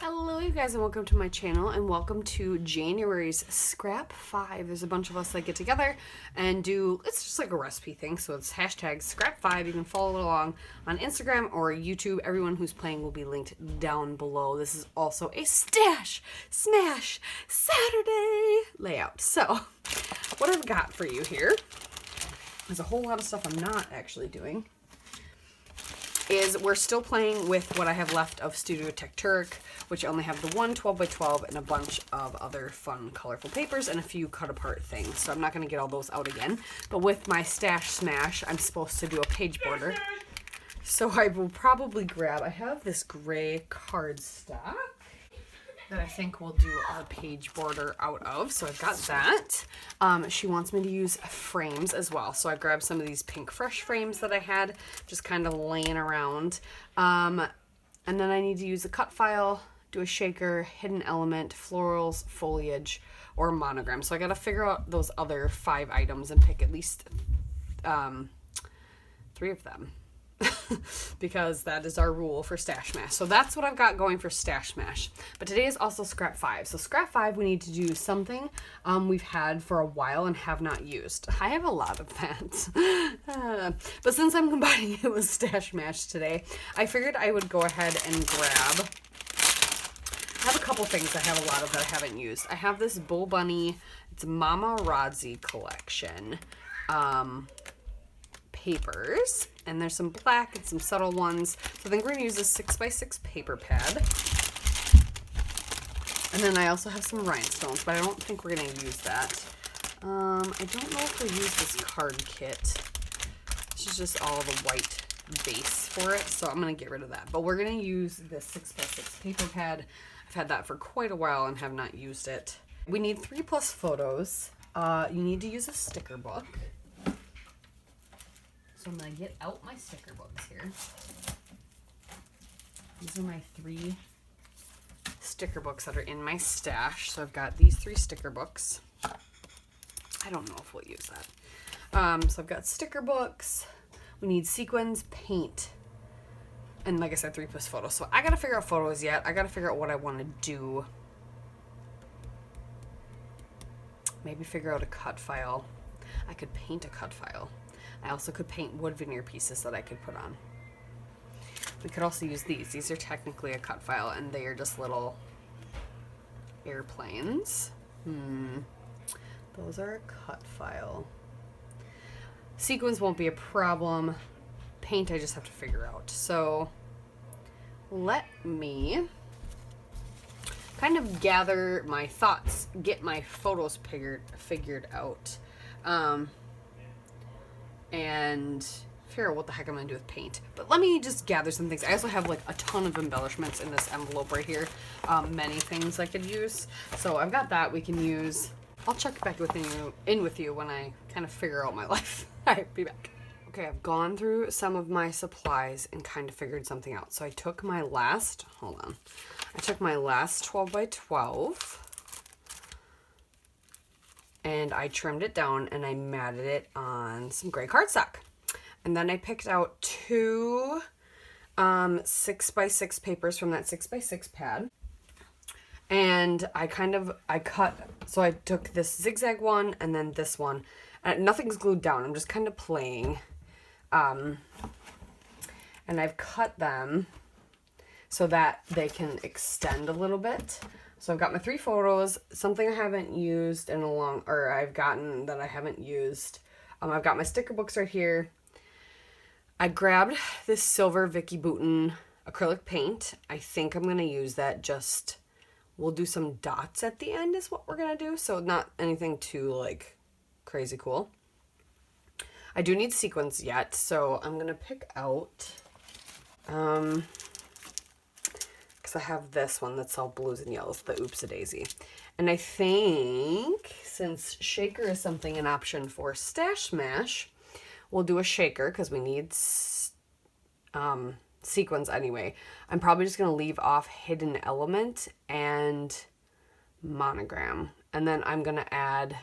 Hello you guys and welcome to my channel and welcome to January's Scrap 5. There's a bunch of us that get together and do, it's just like a recipe thing, so it's hashtag Scrap 5. You can follow along on Instagram or YouTube. Everyone who's playing will be linked down below. This is also a Stash Smash Saturday layout. So what I've got for you here is a whole lot of stuff I'm not actually doing. We're still playing with what I have left of Studio Tech Turk, which I only have the one 12x12 and a bunch of other fun, colorful papers and a few cut apart things. So I'm not going to get all those out again. But with my Stash Smash, I'm supposed to do a page border. So I will probably grab, I have this gray cardstock that I think we'll do our page border out of. So I've got that. She wants me to use frames as well. So I grabbed some of these pink fresh frames that I had just kind of laying around. And then I need to use a cut file, do a shaker, hidden element, florals, foliage, or monogram. So I got to figure out those other 5 items and pick at least 3 of them. Because that is our rule for Stash Smash. So that's what I've got going for Stash Smash. But today is also Scrap 5. So Scrap 5, we need to do something we've had for a while and have not used. I have a lot of that. But since I'm combining it with Stash Smash today, I figured I would go ahead and grab... I have a couple things I have a lot of that I haven't used. I have this Bull Bunny, it's Mama Rodzi collection. Papers, and there's some black and some subtle ones. So I think we're going to use a 6x6 paper pad. And then I also have some rhinestones, but I don't think we're going to use that. I don't know if we'll use this card kit. This is just all the white base for it, so I'm going to get rid of that. But we're going to use this 6x6 paper pad. I've had that for quite a while and have not used it. We need 3+ photos. You need to use a sticker book. So I'm going to get out my sticker books here. These are my 3 sticker books that are in my stash. So I've got these 3 sticker books. I don't know if we'll use that. So I've got sticker books. We need sequins, paint, and like I said, 3+ photos. So I got to figure out photos yet. I got to figure out what I want to do. Maybe figure out a cut file. I could paint a cut file. I also could paint wood veneer pieces that I could put on. We could also use these. These are technically a cut file, and they are just little airplanes. Those are a cut file. Sequins won't be a problem. Paint I just have to figure out. So let me kind of gather my thoughts, get my photos figured out. And figure out what the heck I'm going to do with paint. But let me just gather some things. I also have like a ton of embellishments in this envelope right here. Many things I could use. So I've got that we can use. I'll check back with you when I kind of figure out my life. Alright, be back. Okay, I've gone through some of my supplies and kind of figured something out. So I took my last, I took my last 12x12. And I trimmed it down and I matted it on some gray cardstock. And then I picked out 2 6x6 papers from that 6x6 pad. And I cut, so I took this zigzag one and then this one. And nothing's glued down, I'm just kind of playing. And I've cut them so that they can extend a little bit. So I've got my 3 photos, something I haven't used in a long, or I've gotten that I haven't used. I've got my sticker books right here. I grabbed this silver Vicky Bouton acrylic paint. I think I'm going to use that we'll do some dots at the end is what we're going to do. So not anything too like crazy cool. I do need sequins yet, so I'm going to pick out, I have this one that's all blues and yellows, the Oops-a-Daisy. And I think since shaker is an option for Stash Smash, we'll do a shaker because we need sequins anyway. I'm probably just going to leave off hidden element and monogram. And then I'm going to add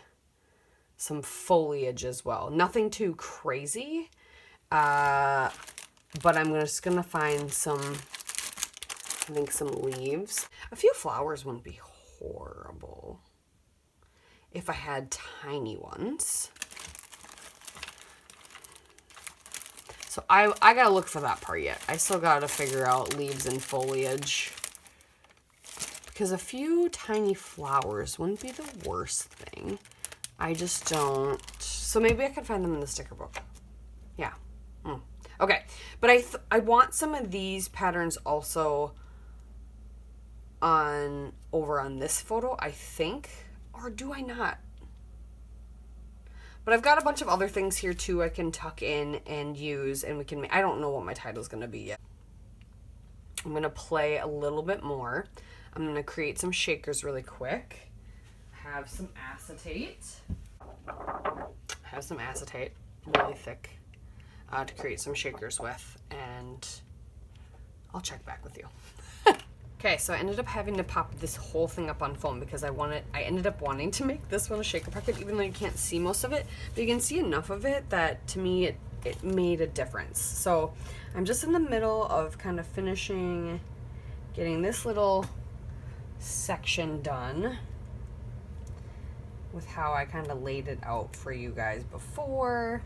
some foliage as well. Nothing too crazy, but I'm just going to find some I think some leaves. A few flowers wouldn't be horrible if I had tiny ones. So I gotta look for that part yet. I still gotta figure out leaves and foliage. Because a few tiny flowers wouldn't be the worst thing. I just don't. So maybe I can find them in the sticker book. Yeah. Okay. But I want some of these patterns also over on this photo, I think. Or do I not? But I've got a bunch of other things here too I can tuck in and use, and we can, I don't know what my title's going to be yet. I'm going to play a little bit more. I'm going to create some shakers really quick. Have some acetate. Really thick, to create some shakers with, and I'll check back with you. Okay, so I ended up having to pop this whole thing up on foam because I ended up wanting to make this one a shaker pocket, even though you can't see most of it, but you can see enough of it that to me it made a difference. So I'm just in the middle of kind of finishing getting this little section done with how I kind of laid it out for you guys before.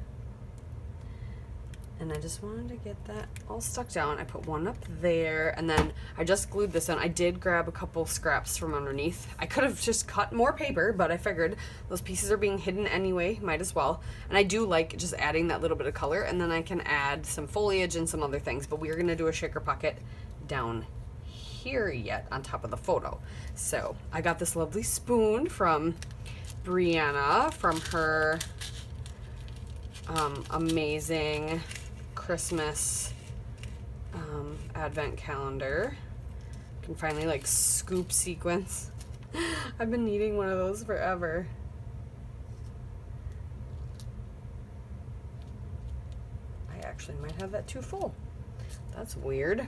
And I just wanted to get that all stuck down. I put one up there, and then I just glued this on. I did grab a couple scraps from underneath. I could have just cut more paper, but I figured those pieces are being hidden anyway, might as well. And I do like just adding that little bit of color, and then I can add some foliage and some other things, but we're gonna do a shaker pocket down here yet on top of the photo. So I got this lovely spoon from Brianna from her amazing Christmas advent calendar. You can finally like scoop sequins. I've been needing one of those forever. I actually might have that too full. That's weird.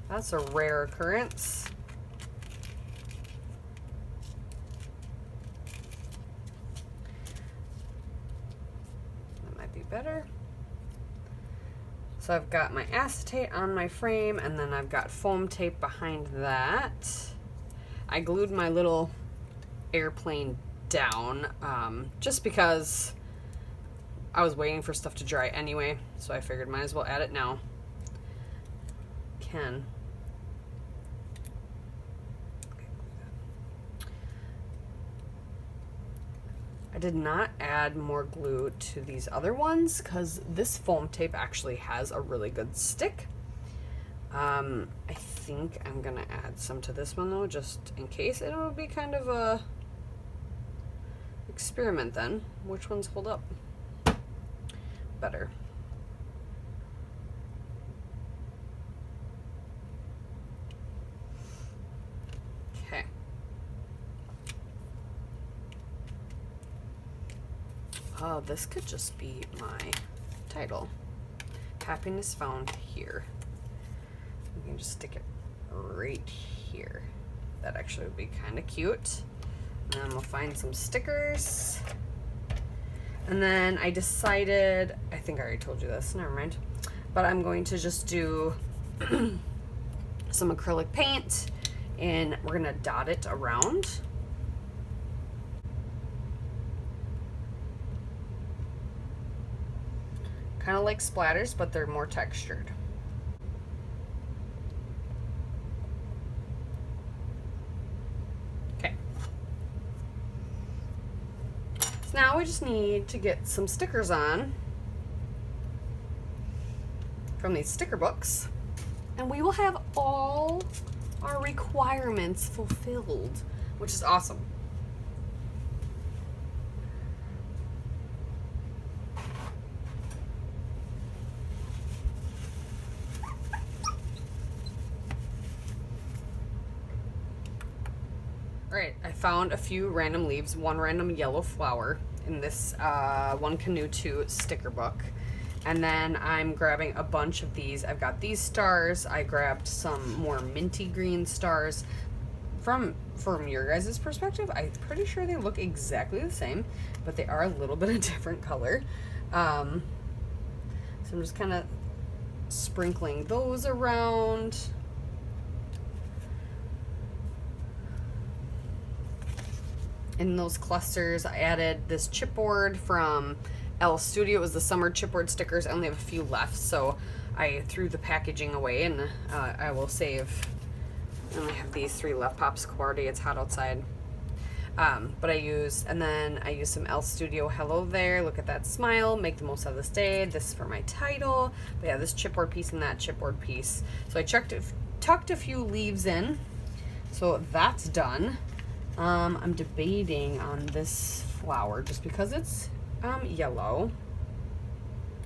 That's a rare occurrence. That might be better. So I've got my acetate on my frame, and then I've got foam tape behind that. I glued my little airplane down just because I was waiting for stuff to dry anyway, so I figured might as well add it now. I did not add more glue to these other ones because this foam tape actually has a really good stick. I think I'm gonna add some to this one though, just in case. It'll be kind of a experiment then. Which ones hold up better? Okay. Oh, this could just be my title. Happiness found here. You can just stick it right here. That actually would be kind of cute. And then we'll find some stickers. And then I decided, I think I already told you this, never mind. But I'm going to just do some acrylic paint, and we're gonna dot it around. Kind of like splatters, but they're more textured. Okay. So now we just need to get some stickers on from these sticker books, and we will have all our requirements fulfilled, which is awesome. Alright, I found a few random leaves, one random yellow flower in this One Canoe 2 sticker book. And then I'm grabbing a bunch of these. I've got these stars. I grabbed some more minty green stars. From your guys' perspective, I'm pretty sure they look exactly the same, but they are a little bit of different color. So I'm just kind of sprinkling those around. in those clusters, I added this chipboard from L Studio. It was the summer chipboard stickers. I only have a few left, so I threw the packaging away, and I will save. I only have these 3 left. Popsicle party. It's hot outside. But I used some L Studio Hello There. Look at that smile. Make the most out of this day. This is for my title. But yeah, this chipboard piece and that chipboard piece. So I tucked a few leaves in. So that's done. I'm debating on this flower just because it's yellow.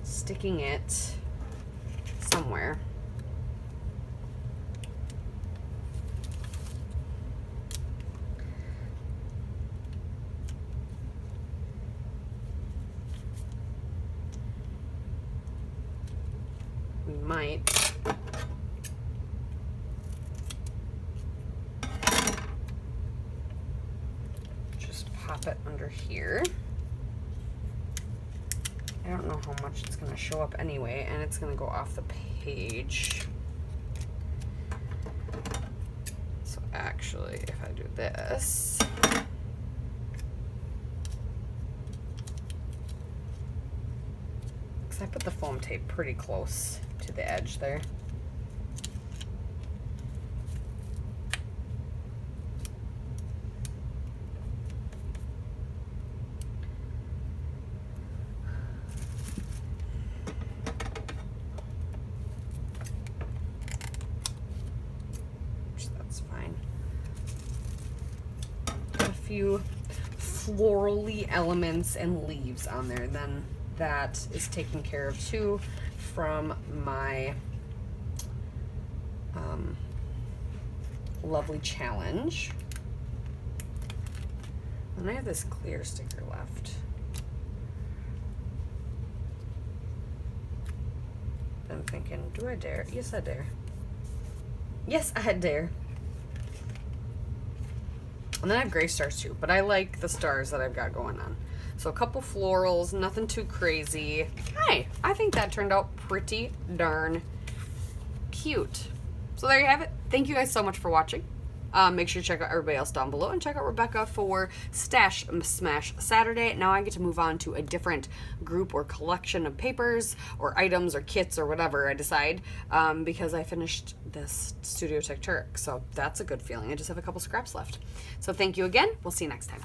Sticking it somewhere. We might just pop it under here. I don't know how much it's going to show up anyway, and it's going to go off the page. So actually, if I do this, because I put the foam tape pretty close to the edge there. That's fine. Got a few florally elements and leaves on there. Then that is taken care of too from my lovely challenge. And I have this clear sticker left. I'm thinking, do I dare? Yes, I dare. Yes, I dare. And then I have gray stars too, but I like the stars that I've got going on. So a couple florals, nothing too crazy. Hey, I think that turned out pretty darn cute. So there you have it. Thank you guys so much for watching. Make sure to check out everybody else down below and check out Rebecca for Stash Smash Saturday. Now I get to move on to a different group or collection of papers or items or kits or whatever I decide, because I finished this Studio Tech Turk. So that's a good feeling. I just have a couple scraps left. So thank you again. We'll see you next time.